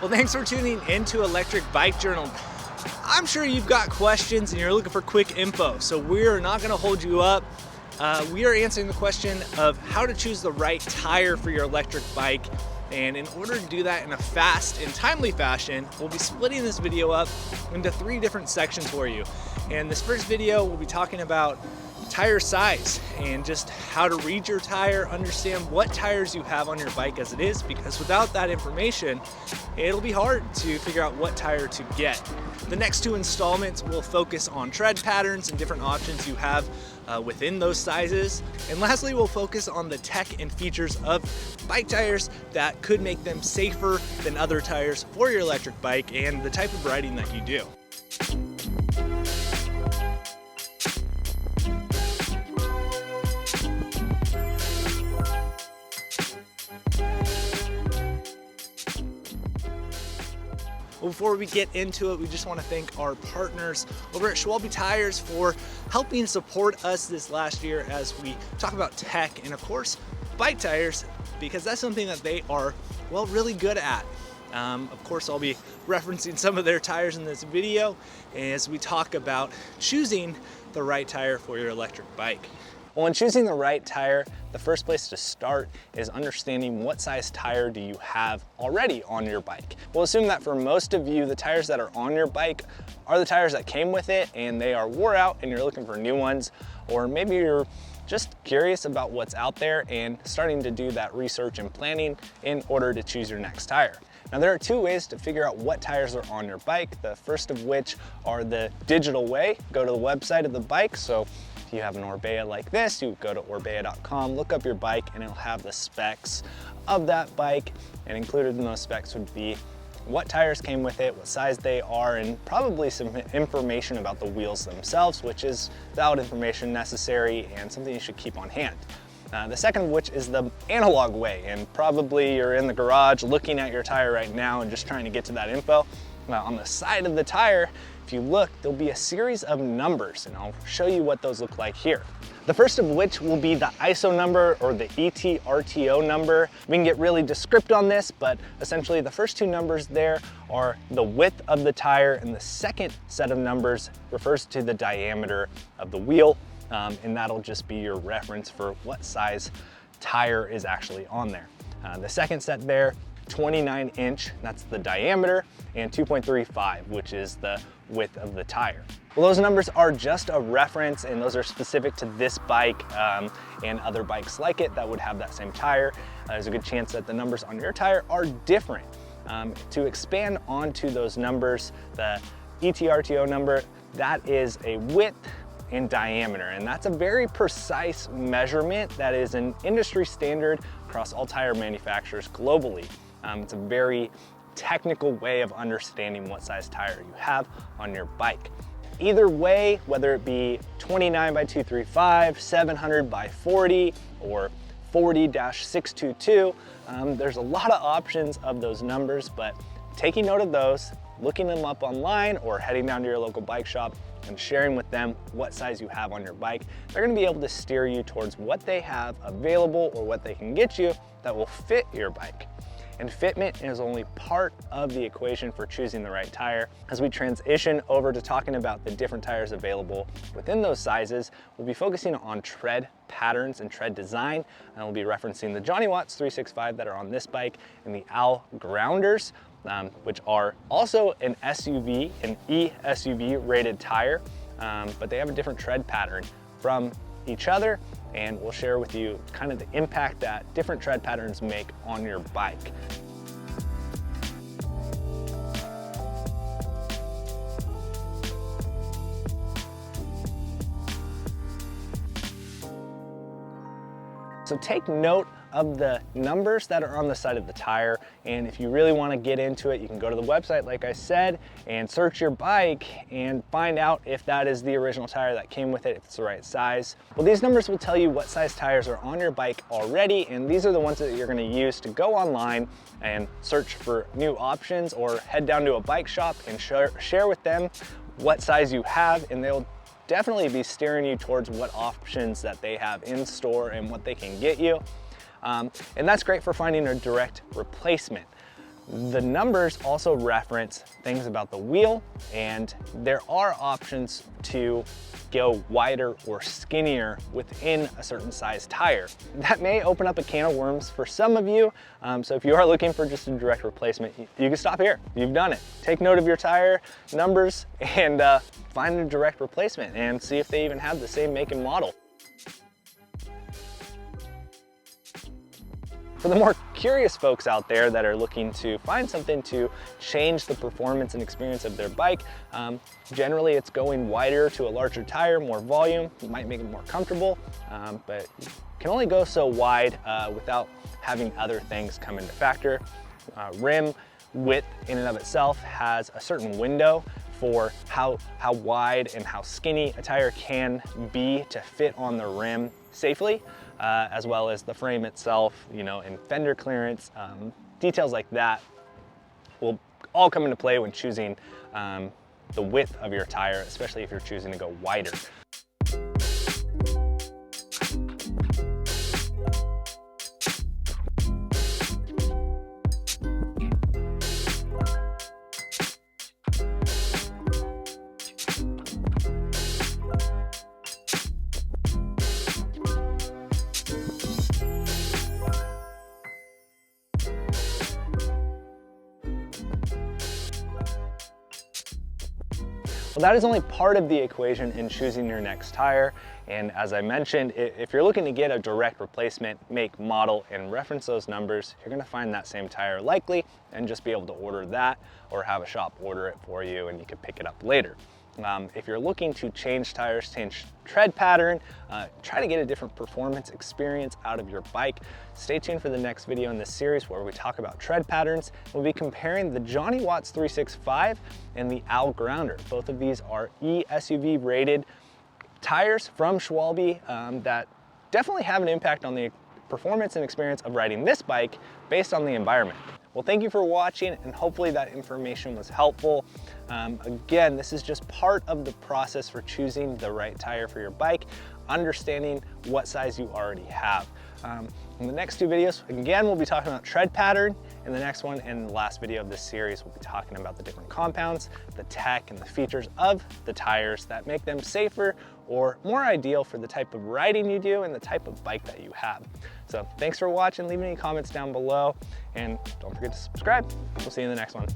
Well, thanks for tuning into Electric Bike Journal. I'm sure you've got questions and you're looking for quick info, so we're not going to hold you up. We are answering the question of how to choose the right tire for your electric bike. And in order to do that in a fast and timely fashion, we'll be splitting this video up into 3 different sections for you. And this first video, we'll be talking about tire size and just how to read your tire, understand what tires you have on your bike as it is, because without that information, it'll be hard to figure out what tire to get. The next 2 installments will focus on tread patterns and different options you have within those sizes. And lastly, we'll focus on the tech and features of bike tires that could make them safer than other tires for your electric bike and the type of riding that you do. Well, before we get into it, we just want to thank our partners over at Schwalbe Tires for helping support us this last year as we talk about tech and, of course, bike tires, because that's something that they are, well, really good at. Of course, I'll be referencing some of their tires in this video as we talk about choosing the right tire for your electric bike. Well, in choosing the right tire, the first place to start is understanding what size tire do you have already on your bike. We'll assume that for most of you, the tires that are on your bike are the tires that came with it and they are wore out and you're looking for new ones, or maybe you're just curious about what's out there and starting to do that research and planning in order to choose your next tire. Now, there are 2 ways to figure out what tires are on your bike, the first of which are the digital way. Go to the website of the bike. So if you have an Orbea like this, you go to orbea.com, look up your bike, and it'll have the specs of that bike. And included in those specs would be what tires came with it, what size they are, and probably some information about the wheels themselves, which is valid information necessary and something you should keep on hand. The second of which is the analog way, and probably you're in the garage looking at your tire right now and just trying to get to that info. On the side of the tire, if you look, there'll be a series of numbers, and I'll show you what those look like here. The first of which will be the ISO number, or the ETRTO number. We can get really descriptive on this, but essentially the first 2 numbers there are the width of the tire, and the second set of numbers refers to the diameter of the wheel, and that'll just be your reference for what size tire is actually on there. The second set there, 29-inch, that's the diameter, and 2.35, which is the width of the tire. Well, those numbers are just a reference, and those are specific to this bike and other bikes like it that would have that same tire. There's a good chance that the numbers on your tire are different. To expand onto those numbers, the ETRTO number, that is a width and diameter, and that's a very precise measurement that is an industry standard across all tire manufacturers globally. It's a very technical way of understanding what size tire you have on your bike. Either way, whether it be 29 by 235, 700 by 40, or 40-622, there's a lot of options of those numbers, but taking note of those, looking them up online, or heading down to your local bike shop and sharing with them what size you have on your bike, they're gonna be able to steer you towards what they have available or what they can get you that will fit your bike. And fitment is only part of the equation for choosing the right tire. As we transition over to talking about the different tires available within those sizes, we'll be focusing on tread patterns and tread design, and we'll be referencing the Johnny Watts 365 that are on this bike and the Al Grounders, which are also an SUV, an e-SUV rated tire, but they have a different tread pattern from each other, and we'll share with you kind of the impact that different tread patterns make on your bike. So take note of the numbers that are on the side of the tire, and if you really want to get into it, you can go to the website, like I said, and search your bike and find out if that is the original tire that came with it, if it's the right size. Well, these numbers will tell you what size tires are on your bike already, and these are the ones that you're going to use to go online and search for new options, or head down to a bike shop and share with them what size you have, and they'll definitely be steering you towards what options that they have in store and what they can get you. And that's great for finding a direct replacement. The numbers also reference things about the wheel, and there are options to go wider or skinnier within a certain size tire. That may open up a can of worms for some of you, so if you are looking for just a direct replacement, you can stop here. You've done it. Take note of your tire numbers and find a direct replacement and see if they even have the same make and model. For the more curious folks out there that are looking to find something to change the performance and experience of their bike, generally it's going wider to a larger tire, more volume. It might make it more comfortable, but you can only go so wide without having other things come into factor. Rim width in and of itself has a certain window for how wide and how skinny a tire can be to fit on the rim safely, as well as the frame itself, you know, and fender clearance. Details like that will all come into play when choosing the width of your tire, especially if you're choosing to go wider. Well, that is only part of the equation in choosing your next tire. And as I mentioned, if you're looking to get a direct replacement, make, model, and reference those numbers, you're gonna find that same tire likely and just be able to order that or have a shop order it for you and you can pick it up later. If you're looking to change tires, change tread pattern, try to get a different performance experience out of your bike, stay tuned for the next video in this series where we talk about tread patterns. We'll be comparing the Johnny Watts 365 and the Owl Grounder. Both of these are eSUV rated tires from Schwalbe that definitely have an impact on the performance and experience of riding this bike based on the environment. Well, thank you for watching, and hopefully that information was helpful. Again, this is just part of the process for choosing the right tire for your bike, understanding what size you already have. In the next two videos, again, we'll be talking about tread pattern. In the next one and the last video of this series, we'll be talking about the different compounds, the tech, and the features of the tires that make them safer or more ideal for the type of riding you do and the type of bike that you have. So thanks for watching. Leave any comments down below, and don't forget to subscribe. We'll see you in the next one.